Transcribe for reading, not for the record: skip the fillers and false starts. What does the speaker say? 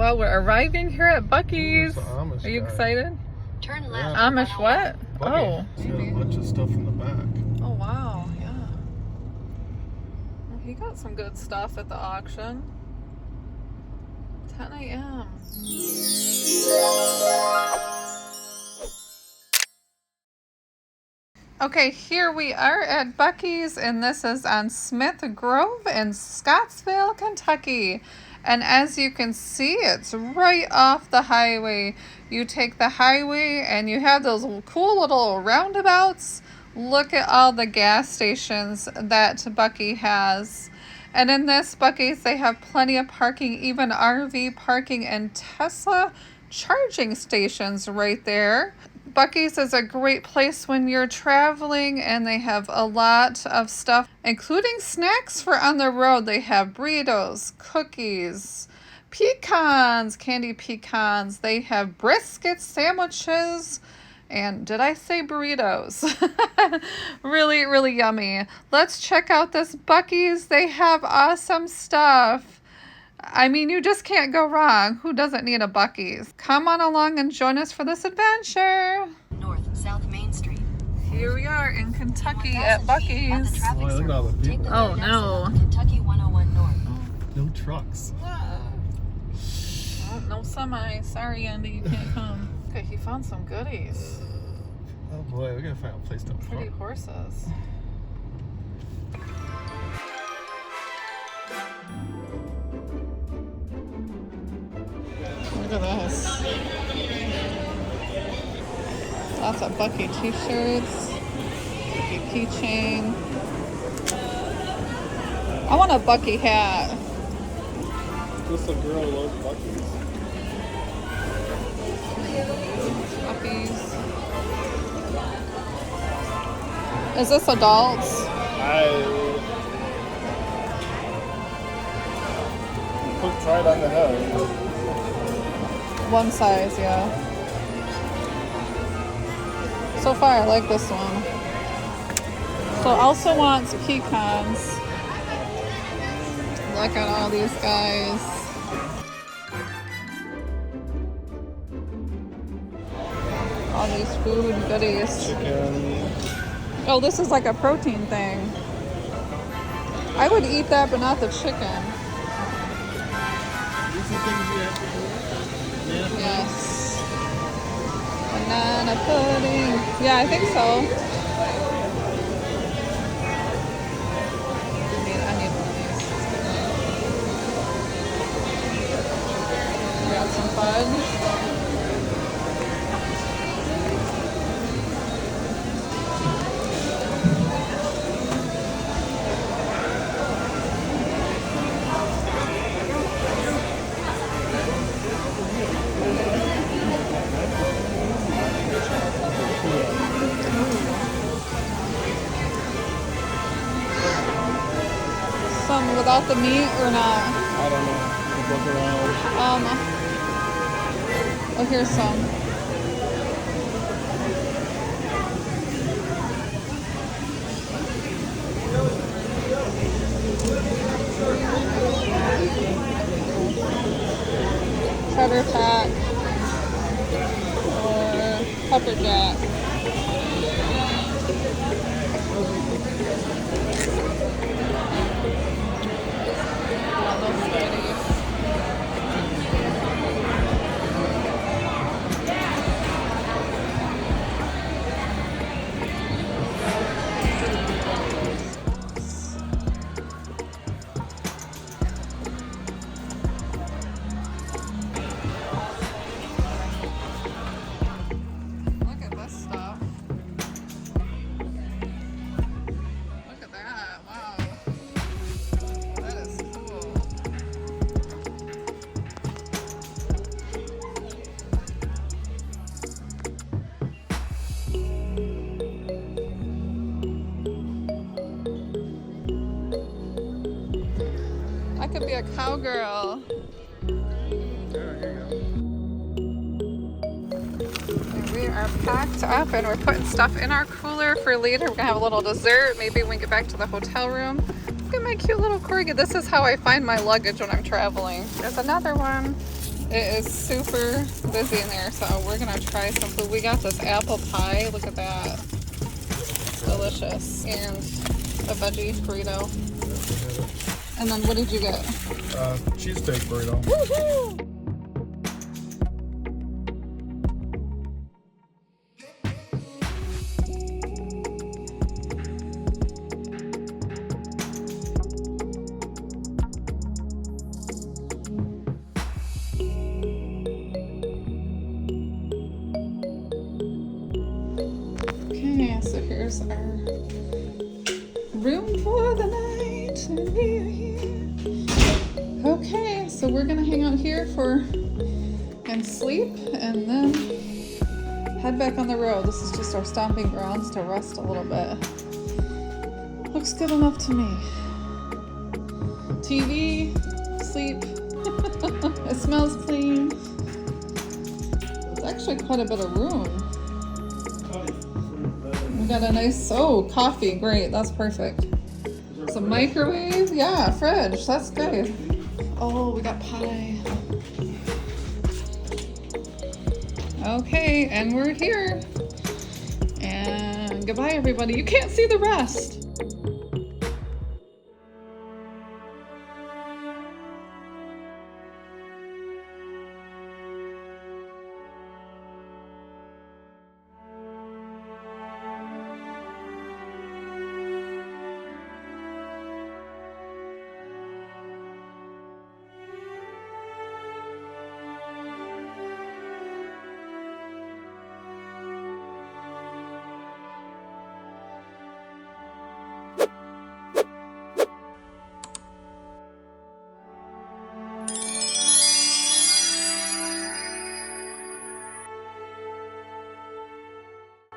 Well, we're arriving here at Buc-ee's. Are you excited? Turn left. Amish what? Buc-ee. Oh, It's got a bunch of stuff in the back. oh wow, yeah. Well, he got some good stuff at the auction. 10 a.m. Okay, here we are at Buc-ee's, and this is on Smiths Grove in Scottsville, Kentucky. And as you can see, it's right off the highway. You take the highway and you have those cool little roundabouts. Look at all the gas stations that Buc-ee has. And in this Buc-ee's, they have plenty of parking, even RV parking and Tesla charging stations right there. Buc-ee's is a great place when you're traveling, and they have a lot of stuff, including snacks for on the road. They have burritos, cookies, pecans, candy pecans. They have brisket sandwiches, and did I say burritos? Really, really yummy. Let's check out this Buc-ee's. They have awesome stuff. I mean, you just can't go wrong. Who doesn't need a Buc-ee's? Come on along and join us for this adventure. North, South Main Street. Here we are in Kentucky at Buc-ee's. Oh, look at all the people. Oh, no. Kentucky 101 North. No trucks. Oh, no semi. Sorry, Andy, you can't come. Okay, he found some goodies. Oh boy, we gotta find a place to Pretty park. horses. Look at this. Lots of Buc-ee t-shirts, Buc-ee keychain. I want a Buc-ee hat. Just a girl loves Buc-ee's. Puppies. Is this adults? Try it on the head. One size, yeah. So far, I like this one. So also wants pecans. Look at all these guys. All these food goodies. Chicken. Oh, this is like a protein thing. I would eat that, but not the chicken. These are things you have to do. Yes. Banana pudding. Yeah, I think so. I need one of these. Got some fudge. Some without the meat or not? I don't know. Look around. Oh, here's some. Cheddar tack or pepper jack. Could be a cowgirl. And we are packed up and we're putting stuff in our cooler for later. We're gonna have a little dessert, maybe when we get back to the hotel room. Look at my cute little corgi. This is how I find my luggage when I'm traveling. There's another one. It is super busy in there, so we're gonna try some food. We got this apple pie. Look at that. Delicious. And a veggie burrito. And then what did you get? Cheesesteak burrito. Woohoo! Okay, so here's our room for the night, and we are here. Okay, so we're gonna hang out here and sleep, and then head back on the road. This is just our stomping grounds to rest a little bit. Looks good enough to me. TV, sleep. It smells clean. It's actually quite a bit of room. We got a nice, coffee, great, that's perfect. Some microwave, yeah, fridge, that's good. Oh, we got pie. Okay, and we're here. And goodbye, everybody. You can't see the rest.